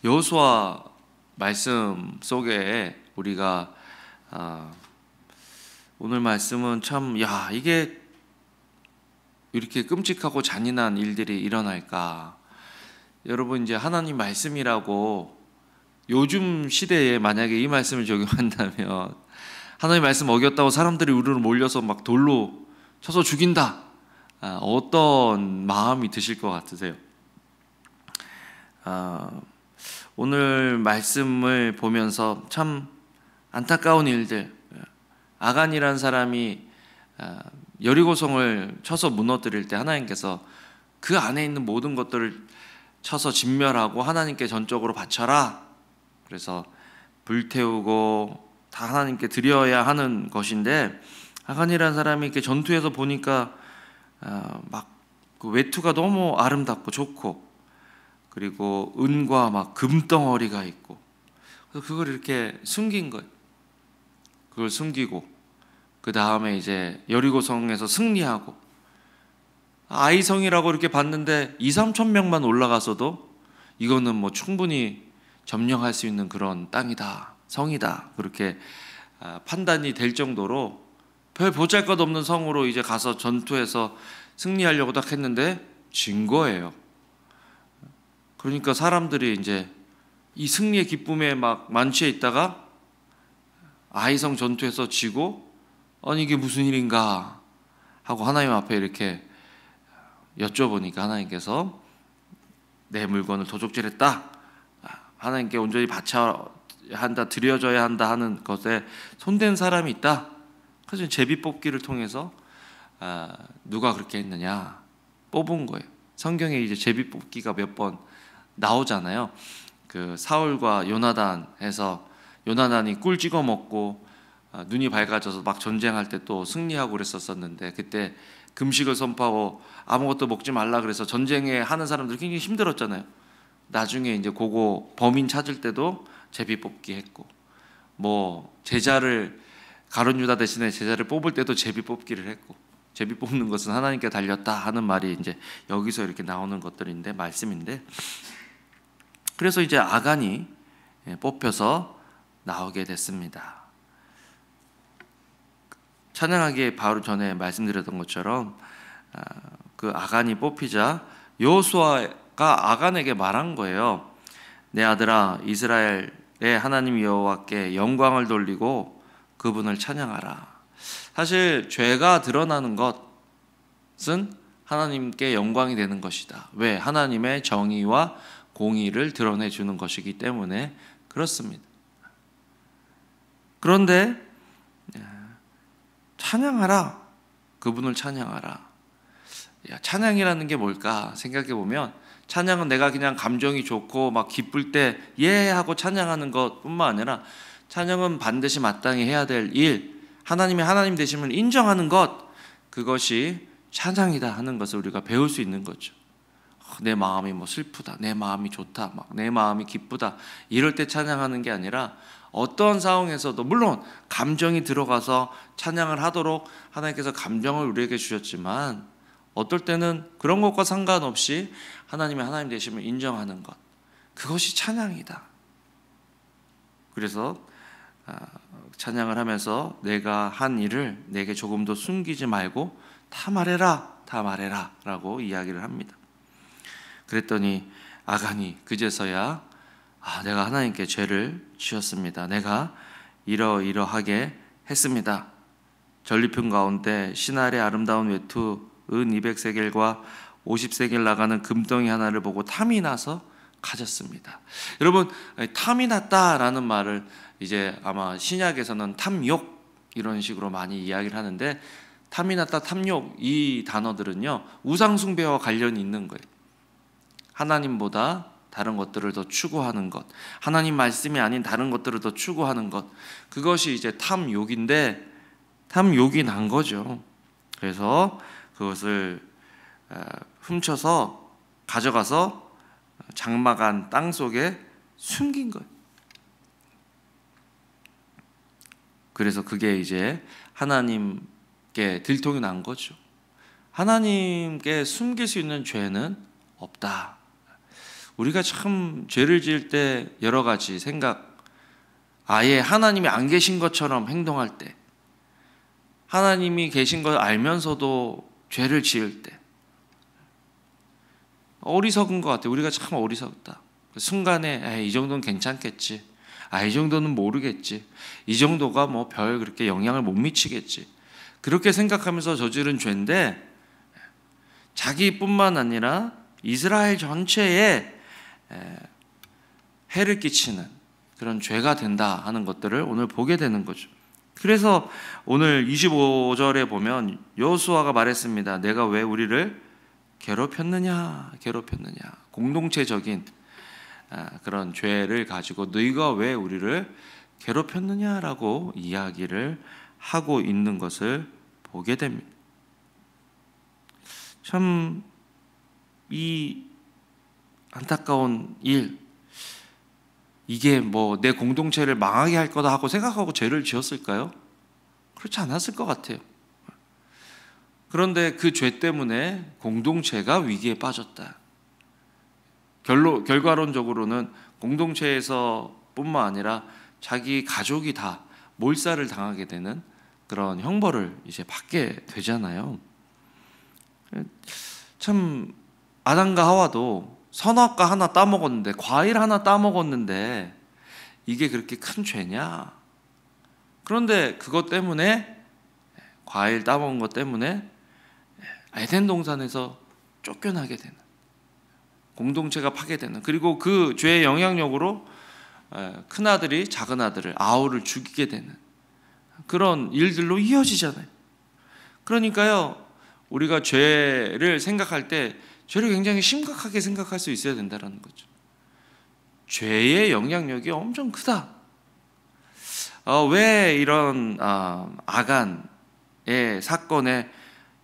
여호수아 말씀 속에 우리가 오늘 말씀은 참 이게 이렇게 끔찍하고 잔인한 일들이 일어날까. 여러분, 이제 하나님 말씀이라고 요즘 시대에 만약에 이 말씀을 적용한다면 하나님 말씀 어겼다고 사람들이 우르르 몰려서 막 돌로 쳐서 죽인다. 어떤 마음이 드실 것 같으세요? 오늘 말씀을 보면서 참 안타까운 일들, 아간이라는 사람이 여리고성을 쳐서 무너뜨릴 때 하나님께서 그 안에 있는 모든 것들을 쳐서 진멸하고 하나님께 전적으로 바쳐라. 그래서 불태우고 다 하나님께 드려야 하는 것인데, 아간이라는 사람이 이렇게 전투에서 보니까 막 그 외투가 너무 아름답고 좋고, 그리고 은과 막 금덩어리가 있고, 그래서 그걸 이렇게 숨긴 거예요. 그걸 숨기고 그 다음에 이제 여리고성에서 승리하고, 아이성이라고 이렇게 봤는데 2-3천 명만 올라가서도 이거는 뭐 충분히 점령할 수 있는 그런 땅이다, 성이다, 그렇게 판단이 될 정도로 별 보잘것없는 성으로 이제 가서 전투해서 승리하려고 딱 했는데 진 거예요. 그러니까 사람들이 이제 이 승리의 기쁨에 막 만취해 있다가 아이성 전투에서 지고, 아니 이게 무슨 일인가 하고 하나님 앞에 이렇게 여쭤보니까 하나님께서 내 물건을 도적질했다, 하나님께 온전히 바쳐야 한다, 드려져야 한다 하는 것에 손댄 사람이 있다. 그래서 제비 뽑기를 통해서 누가 그렇게 했느냐 뽑은 거예요. 성경에 이제 제비 뽑기가 몇 번 나오잖아요. 그 사울과 요나단 해서 요나단이 꿀 찍어 먹고 눈이 밝아져서 막 전쟁할 때 또 승리하고 그랬었는데, 그때 금식을 선포하고 아무것도 먹지 말라 그래서 전쟁에 하는 사람들이 굉장히 힘들었잖아요. 나중에 이제 그거 범인 찾을 때도 제비 뽑기 했고, 뭐 제자를 가룟 유다 대신에 제자를 뽑을 때도 제비 뽑기를 했고, 제비 뽑는 것은 하나님께 달렸다 하는 말이 이제 여기서 이렇게 나오는 것들인데, 말씀인데, 그래서 이제 아간이 뽑혀서 나오게 됐습니다. 찬양하기에 바로 전에 말씀드렸던 것처럼 그 아간이 뽑히자 여호수아가 아간에게 말한 거예요. 내 아들아, 이스라엘의 하나님 여호와께 영광을 돌리고 그분을 찬양하라. 사실 죄가 드러나는 것은 하나님께 영광이 되는 것이다. 왜? 하나님의 정의와 공의를 드러내주는 것이기 때문에 그렇습니다. 그런데 찬양하라, 그분을 찬양하라. 찬양이라는 게 뭘까 생각해 보면, 찬양은 내가 그냥 감정이 좋고 막 기쁠 때 예 하고 찬양하는 것뿐만 아니라, 찬양은 반드시 마땅히 해야 될 일, 하나님의 하나님 되심을 인정하는 것, 그것이 찬양이다 하는 것을 우리가 배울 수 있는 거죠. 내 마음이 뭐 슬프다, 내 마음이 좋다, 막 내 마음이 기쁘다, 이럴 때 찬양하는 게 아니라, 어떤 상황에서도 물론 감정이 들어가서 찬양을 하도록 하나님께서 감정을 우리에게 주셨지만, 어떨 때는 그런 것과 상관없이 하나님의 하나님 되심을 인정하는 것, 그것이 찬양이다. 그래서 찬양을 하면서 내가 한 일을 내게 조금도 숨기지 말고 다 말해라, 다 말해라 라고 이야기를 합니다. 그랬더니 아간이 그제서야 내가 하나님께 죄를 지었습니다. 내가 이러이러하게 했습니다. 전리품 가운데 신할의 아름다운 외투 은 200세겔과 50세겔 나가는 금덩이 하나를 보고 탐이 나서 가졌습니다. 여러분, 탐이 났다라는 말을 이제 아마 신약에서는 탐욕 이런 식으로 많이 이야기를 하는데, 탐이 났다, 탐욕, 이 단어들은요 우상숭배와 관련이 있는 거예요. 하나님보다 다른 것들을 더 추구하는 것, 하나님 말씀이 아닌 다른 것들을 더 추구하는 것, 그것이 이제 탐욕인데, 탐욕이 난 거죠. 그래서 그것을 훔쳐서 가져가서 장막 안 땅 속에 숨긴 거예요. 그래서 그게 이제 하나님께 들통이 난 거죠. 하나님께 숨길 수 있는 죄는 없다. 우리가 참 죄를 지을 때 여러 가지 생각, 아예 하나님이 안 계신 것처럼 행동할 때, 하나님이 계신 걸 알면서도 죄를 지을 때 어리석은 것 같아요. 우리가 참 어리석다. 그 순간에 이 정도는 괜찮겠지, 이 정도는 모르겠지, 이 정도가 뭐 별 그렇게 영향을 못 미치겠지, 그렇게 생각하면서 저지른 죄인데, 자기뿐만 아니라 이스라엘 전체에 해를 끼치는 그런 죄가 된다 하는 것들을 오늘 보게 되는 거죠. 그래서 오늘 25절에 보면 여호수아가 말했습니다. 내가 왜 우리를 괴롭혔느냐. 공동체적인 그런 죄를 가지고 너희가 왜 우리를 괴롭혔느냐라고 이야기를 하고 있는 것을 보게 됩니다. 참 이 안타까운 일, 이게 뭐 내 공동체를 망하게 할 거다 하고 생각하고 죄를 지었을까요? 그렇지 않았을 것 같아요. 그런데 그 죄 때문에 공동체가 위기에 빠졌다. 결과론적으로는 공동체에서 뿐만 아니라 자기 가족이 다 몰살을 당하게 되는 그런 형벌을 이제 받게 되잖아요. 참 아담과 하와도 선악과 하나 따먹었는데, 과일 하나 따먹었는데 이게 그렇게 큰 죄냐? 그런데 그것 때문에, 과일 따먹은 것 때문에 에덴 동산에서 쫓겨나게 되는, 공동체가 파괴되는, 그리고 그 죄의 영향력으로 큰아들이 작은아들을, 아우를 죽이게 되는 그런 일들로 이어지잖아요. 그러니까요, 우리가 죄를 생각할 때 죄를 굉장히 심각하게 생각할 수 있어야 된다는 거죠. 죄의 영향력이 엄청 크다. 왜 이런 아간의 사건에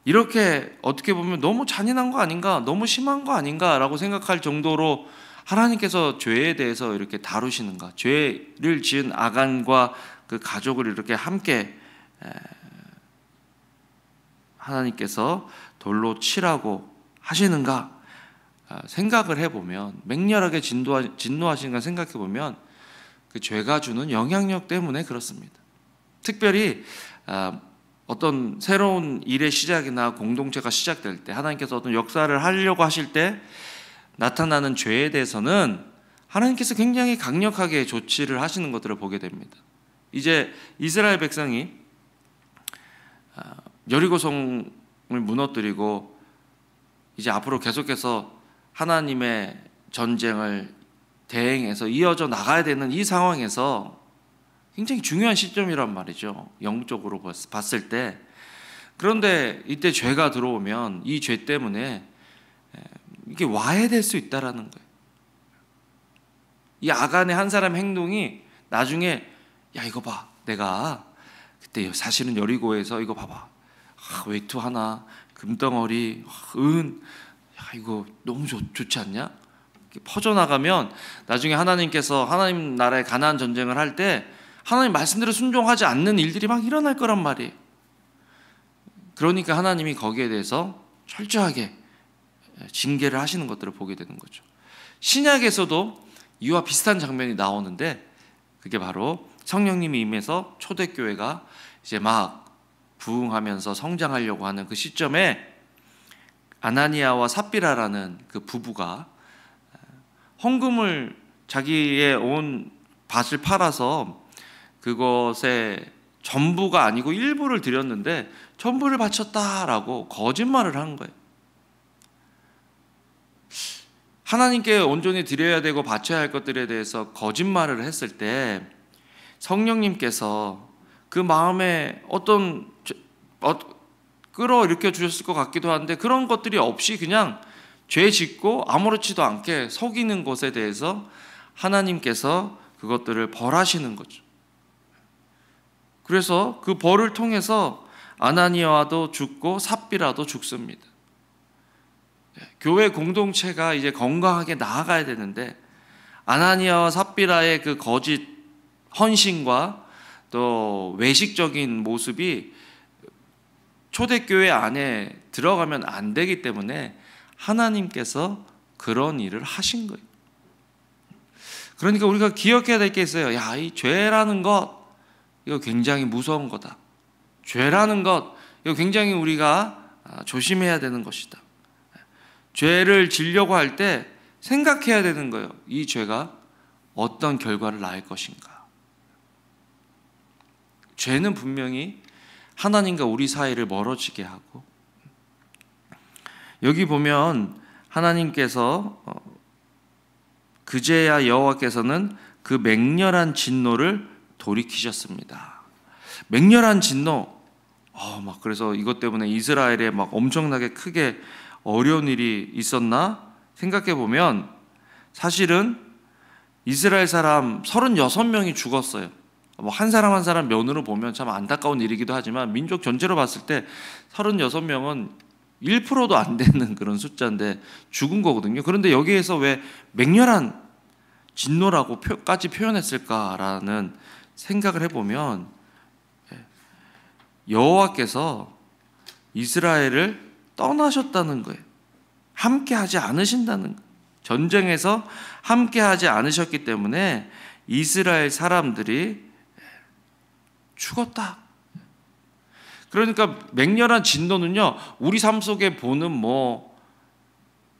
이렇게 어떻게 보면 너무 잔인한 거 아닌가, 너무 심한 거 아닌가라고 생각할 정도로 하나님께서 죄에 대해서 이렇게 다루시는가, 죄를 지은 아간과 그 가족을 이렇게 함께 하나님께서 돌로 치라고 하시는가 생각을 해보면, 맹렬하게 진노하시는가 생각해보면 그 죄가 주는 영향력 때문에 그렇습니다. 특별히 어떤 새로운 일의 시작이나 공동체가 시작될 때, 하나님께서 어떤 역사를 하려고 하실 때 나타나는 죄에 대해서는 하나님께서 굉장히 강력하게 조치를 하시는 것들을 보게 됩니다. 이제 이스라엘 백성이 여리고성을 무너뜨리고 이제 앞으로 계속해서 하나님의 전쟁을 대행해서 이어져 나가야 되는 이 상황에서 굉장히 중요한 시점이란 말이죠, 영적으로 봤을 때. 그런데 이때 죄가 들어오면 이 죄 때문에 이게 와해될 수 있다라는 거예요. 이 아간의 한 사람 행동이 나중에, 야 이거 봐, 내가 그때 사실은 여리고에서 이거 봐봐, 외투 하나, 금덩어리, 야 이거 너무 좋지 않냐? 퍼져나가면 나중에 하나님께서 하나님 나라의 가나안 전쟁을 할 때 하나님 말씀대로 순종하지 않는 일들이 막 일어날 거란 말이에요. 그러니까 하나님이 거기에 대해서 철저하게 징계를 하시는 것들을 보게 되는 거죠. 신약에서도 이와 비슷한 장면이 나오는데, 그게 바로 성령님이 임해서 초대교회가 이제 막 부흥하면서 성장하려고 하는 그 시점에 아나니아와 삽비라라는 그 부부가 헌금을, 자기의 온 밭을 팔아서 그것의 전부가 아니고 일부를 드렸는데 전부를 바쳤다라고 거짓말을 한 거예요. 하나님께 온전히 드려야 되고 바쳐야 할 것들에 대해서 거짓말을 했을 때 성령님께서 그 마음에 어떤 끌어일으켜 주셨을 것 같기도 한데, 그런 것들이 없이 그냥 죄 짓고 아무렇지도 않게 속이는 것에 대해서 하나님께서 그것들을 벌하시는 거죠. 그래서 그 벌을 통해서 아나니아도 죽고 삽비라도 죽습니다. 교회 공동체가 이제 건강하게 나아가야 되는데, 아나니아와 삽비라의 그 거짓 헌신과 또 외식적인 모습이 초대교회 안에 들어가면 안 되기 때문에 하나님께서 그런 일을 하신 거예요. 그러니까 우리가 기억해야 될 게 있어요. 야, 이 죄라는 것, 이거 굉장히 무서운 거다. 죄라는 것, 이거 굉장히 우리가 조심해야 되는 것이다. 죄를 지려고 할 때 생각해야 되는 거예요. 이 죄가 어떤 결과를 낳을 것인가. 죄는 분명히 하나님과 우리 사이를 멀어지게 하고, 여기 보면 하나님께서 그제야 여호와께서는 그 맹렬한 진노를 돌이키셨습니다. 맹렬한 진노. 막 그래서 이것 때문에 이스라엘에 막 엄청나게 크게 어려운 일이 있었나 생각해 보면 사실은 이스라엘 사람 36명이 죽었어요. 한 사람 한 사람 면으로 보면 참 안타까운 일이기도 하지만 민족 전체로 봤을 때 36명은 1%도 안 되는 그런 숫자인데 죽은 거거든요. 그런데 여기에서 왜 맹렬한 진노라고까지 표현했을까라는 생각을 해보면 여호와께서 이스라엘을 떠나셨다는 거예요. 함께하지 않으신다는 거예요. 전쟁에서 함께하지 않으셨기 때문에 이스라엘 사람들이 죽었다. 그러니까 맹렬한 진노는요, 우리 삶 속에 보는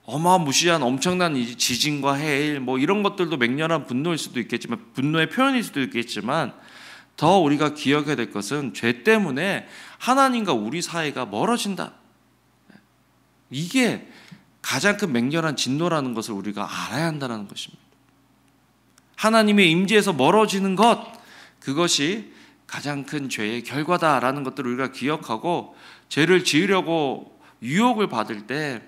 어마무시한 엄청난 지진과 해일 이런 것들도 맹렬한 분노일 수도 있겠지만, 분노의 표현일 수도 있겠지만, 더 우리가 기억해야 될 것은 죄 때문에 하나님과 우리 사이가 멀어진다. 이게 가장 큰 맹렬한 진노라는 것을 우리가 알아야 한다는 것입니다. 하나님의 임재에서 멀어지는 것, 그것이 가장 큰 죄의 결과다라는 것들을 우리가 기억하고, 죄를 지으려고 유혹을 받을 때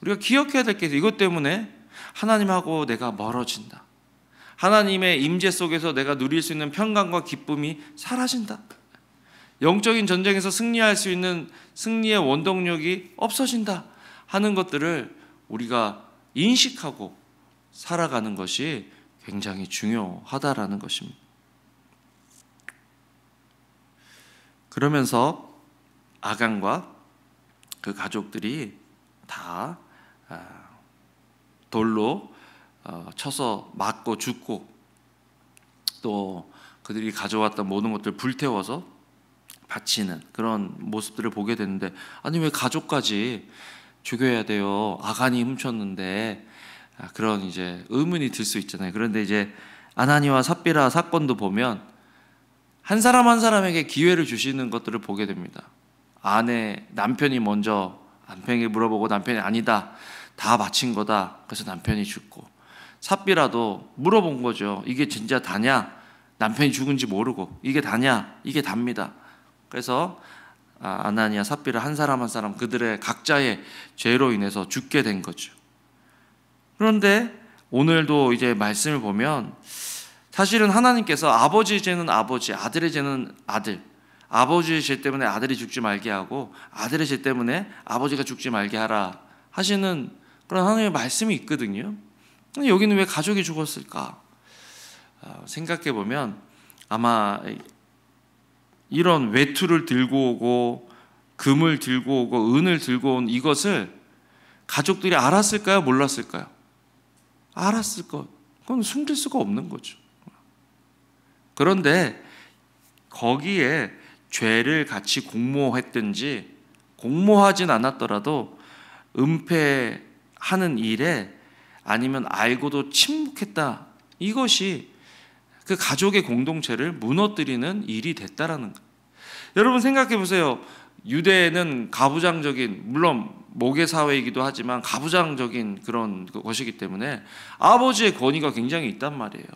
우리가 기억해야 될 게 있어요. 이것 때문에 하나님하고 내가 멀어진다. 하나님의 임재 속에서 내가 누릴 수 있는 평강과 기쁨이 사라진다. 영적인 전쟁에서 승리할 수 있는 승리의 원동력이 없어진다 하는 것들을 우리가 인식하고 살아가는 것이 굉장히 중요하다라는 것입니다. 그러면서 아간과 그 가족들이 다 돌로 쳐서 맞고 죽고, 또 그들이 가져왔던 모든 것들을 불태워서 바치는 그런 모습들을 보게 되는데, 아니 왜 가족까지 죽여야 돼요? 아간이 훔쳤는데, 그런 이제 의문이 들 수 있잖아요. 그런데 이제 아나니와 삽비라 사건도 보면 한 사람 한 사람에게 기회를 주시는 것들을 보게 됩니다. 남편이 먼저 남편에게 물어보고 남편이 아니다, 다 바친 거다. 그래서 남편이 죽고, 삽비라도 물어본 거죠. 이게 진짜 다냐? 남편이 죽은지 모르고 이게 다냐? 이게 답니다. 그래서 아나니아 삽비라 한 사람 한 사람 그들의 각자의 죄로 인해서 죽게 된 거죠. 그런데 오늘도 이제 말씀을 보면 사실은 하나님께서 아버지의 죄는 아버지, 아들의 죄는 아들, 아버지의 죄 때문에 아들이 죽지 말게 하고 아들의 죄 때문에 아버지가 죽지 말게 하라 하시는 그런 하나님의 말씀이 있거든요. 근데 여기는 왜 가족이 죽었을까? 생각해 보면 아마 이런 외투를 들고 오고 금을 들고 오고 은을 들고 온 이것을 가족들이 알았을까요? 몰랐을까요? 알았을 것. 그건 숨길 수가 없는 거죠. 그런데 거기에 죄를 같이 공모했든지 공모하진 않았더라도 은폐하는 일에 아니면 알고도 침묵했다, 이것이 그 가족의 공동체를 무너뜨리는 일이 됐다라는 거예요. 여러분 생각해 보세요. 유대는 가부장적인, 물론 모계 사회이기도 하지만 가부장적인 그런 것이기 때문에 아버지의 권위가 굉장히 있단 말이에요.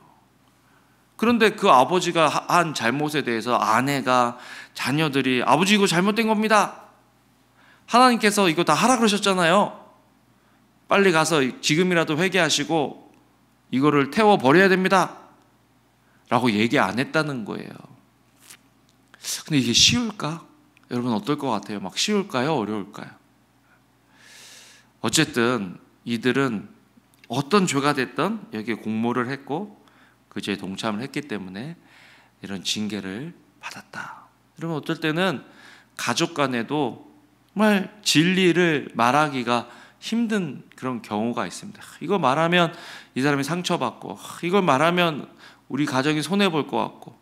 그런데 그 아버지가 한 잘못에 대해서 아내가, 자녀들이 아버지 이거 잘못된 겁니다. 하나님께서 이거 다 하라 그러셨잖아요. 빨리 가서 지금이라도 회개하시고 이거를 태워버려야 됩니다 라고 얘기 안 했다는 거예요. 근데 이게 쉬울까? 여러분 어떨 것 같아요? 막 쉬울까요? 어려울까요? 어쨌든 이들은 어떤 죄가 됐든 여기에 공모를 했고 그 죄에 동참을 했기 때문에 이런 징계를 받았다. 여러분 어떨 때는 가족 간에도 정말 진리를 말하기가 힘든 그런 경우가 있습니다. 이거 말하면 이 사람이 상처받고, 이걸 말하면 우리 가정이 손해볼 것 같고,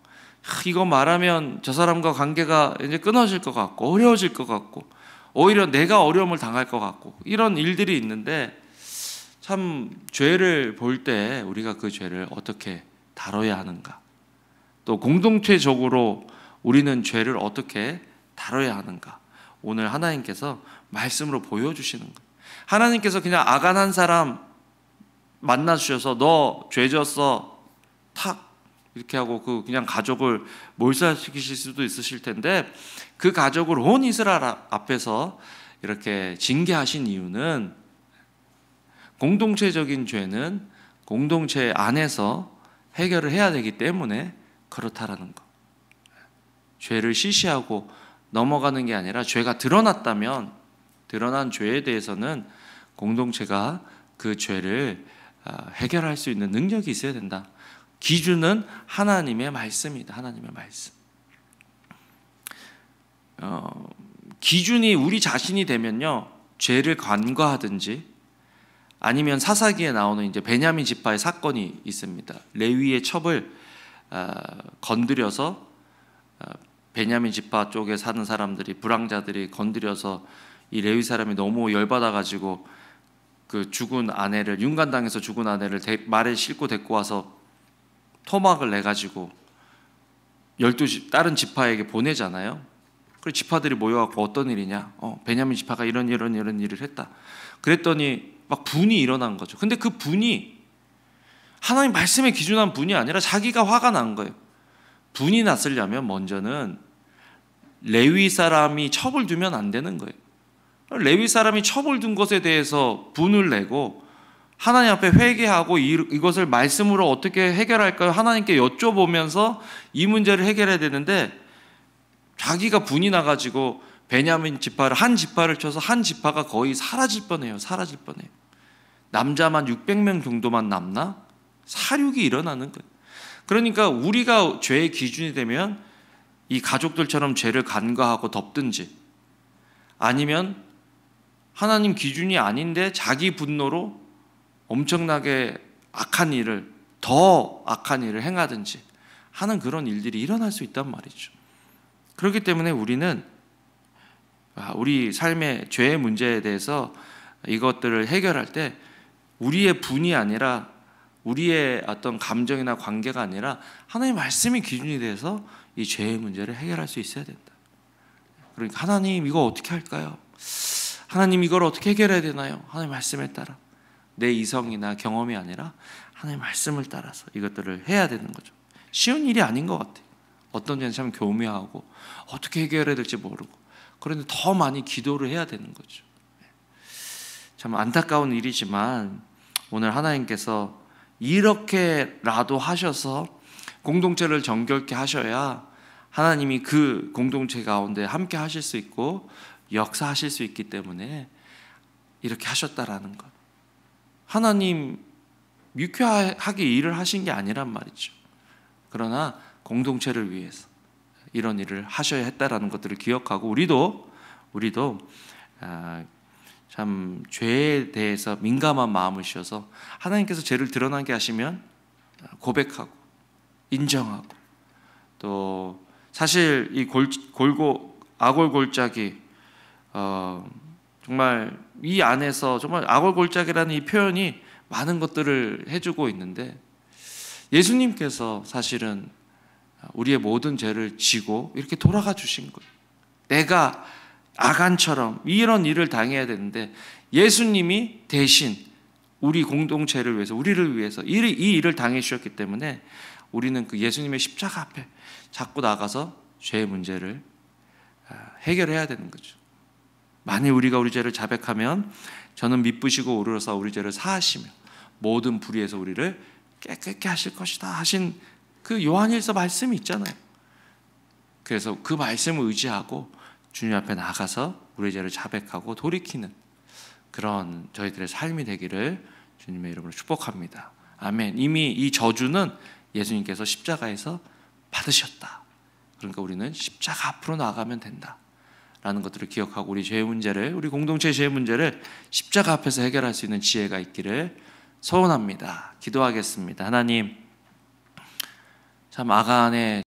이거 말하면 저 사람과 관계가 이제 끊어질 것 같고, 어려워질 것 같고, 오히려 내가 어려움을 당할 것 같고, 이런 일들이 있는데, 참 죄를 볼 때 우리가 그 죄를 어떻게 다뤄야 하는가, 또 공동체적으로 우리는 죄를 어떻게 다뤄야 하는가, 오늘 하나님께서 말씀으로 보여주시는 거예요. 하나님께서 그냥 아간한 사람 만나주셔서 너 죄 졌어 탁 이렇게 하고 그냥 가족을 몰살시키실 수도 있으실 텐데, 그 가족을 온 이스라엘 앞에서 이렇게 징계하신 이유는 공동체적인 죄는 공동체 안에서 해결을 해야 되기 때문에 그렇다라는 거. 죄를 시시하고 넘어가는 게 아니라, 죄가 드러났다면 드러난 죄에 대해서는 공동체가 그 죄를 해결할 수 있는 능력이 있어야 된다. 기준은 하나님의 말씀이다. 하나님의 말씀. 기준이 우리 자신이 되면요, 죄를 간과하든지, 아니면 사사기에 나오는 이제 베냐민 지파의 사건이 있습니다. 레위의 첩을 건드려서 베냐민 지파 쪽에 사는 사람들이, 불황자들이 건드려서 이 레위 사람이 너무 열받아가지고 그 죽은 아내를, 윤간당해서 죽은 아내를 말에 싣고 데리고 와서 토막을 내가지고 12 다른 지파에게 보내잖아요. 그리고 지파들이 모여갖고 어떤 일이냐, 베냐민 지파가 이런 일을 했다. 그랬더니 막 분이 일어난 거죠. 근데 그 분이 하나님 말씀에 기준한 분이 아니라 자기가 화가 난 거예요. 분이 났으려면 먼저는 레위 사람이 첩을 두면 안 되는 거예요. 레위 사람이 첩을 둔 것에 대해서 분을 내고 하나님 앞에 회개하고 이것을 말씀으로 어떻게 해결할까요? 하나님께 여쭤보면서 이 문제를 해결해야 되는데, 자기가 분이 나가지고 베냐민 지파를, 한 지파를 쳐서 한 지파가 거의 사라질 뻔해요. 사라질 뻔해요. 남자만 600명 정도만 남나? 사륙이 일어나는 거예요. 그러니까 우리가 죄의 기준이 되면 이 가족들처럼 죄를 간과하고 덮든지, 아니면 하나님 기준이 아닌데 자기 분노로 엄청나게 악한 일을, 더 악한 일을 행하든지 하는 그런 일들이 일어날 수 있단 말이죠. 그렇기 때문에 우리는 우리 삶의 죄의 문제에 대해서 이것들을 해결할 때 우리의 분이 아니라, 우리의 어떤 감정이나 관계가 아니라 하나님의 말씀이 기준이 돼서 이 죄의 문제를 해결할 수 있어야 된다. 그러니까 하나님 이거 어떻게 할까요? 하나님 이걸 어떻게 해결해야 되나요? 하나님 말씀에 따라, 내 이성이나 경험이 아니라 하나님 말씀을 따라서 이것들을 해야 되는 거죠. 쉬운 일이 아닌 것 같아요. 어떤 때는 참 교묘하고 어떻게 해결해야 될지 모르고, 그런데 더 많이 기도를 해야 되는 거죠. 참 안타까운 일이지만 오늘 하나님께서 이렇게라도 하셔서 공동체를 정결케 하셔야 하나님이 그 공동체 가운데 함께 하실 수 있고 역사하실 수 있기 때문에 이렇게 하셨다라는 것. 하나님 유쾌하게 일을 하신 게 아니란 말이죠. 그러나 공동체를 위해서 이런 일을 하셔야 했다라는 것들을 기억하고, 우리도 참 죄에 대해서 민감한 마음을 주셔서 하나님께서 죄를 드러나게 하시면 고백하고 인정하고, 또 사실 이 아골골짜기, 정말 이 안에서 정말 아골골짜기라는 이 표현이 많은 것들을 해주고 있는데, 예수님께서 사실은 우리의 모든 죄를 지고 이렇게 돌아가 주신 거예요. 내가 아간처럼 이런 일을 당해야 되는데 예수님이 대신 우리 공동체를 위해서, 우리를 위해서 이 일을 당해 주셨기 때문에 우리는 그 예수님의 십자가 앞에 자꾸 나가서 죄의 문제를 해결해야 되는 거죠. 만일 우리가 우리 죄를 자백하면 저는 미쁘시고 오르러서 우리 죄를 사하시며 모든 불의에서 우리를 깨끗게 하실 것이다 하신 그 요한일서 말씀이 있잖아요. 그래서 그 말씀을 의지하고 주님 앞에 나가서 우리 죄를 자백하고 돌이키는 그런 저희들의 삶이 되기를 주님의 이름으로 축복합니다. 아멘. 이미 이 저주는 예수님께서 십자가에서 받으셨다. 그러니까 우리는 십자가 앞으로 나아가면 된다 라는 것들을 기억하고 우리 죄의 문제를, 우리 공동체의 죄의 문제를 십자가 앞에서 해결할 수 있는 지혜가 있기를 소원합니다. 기도하겠습니다. 하나님, 참 아간의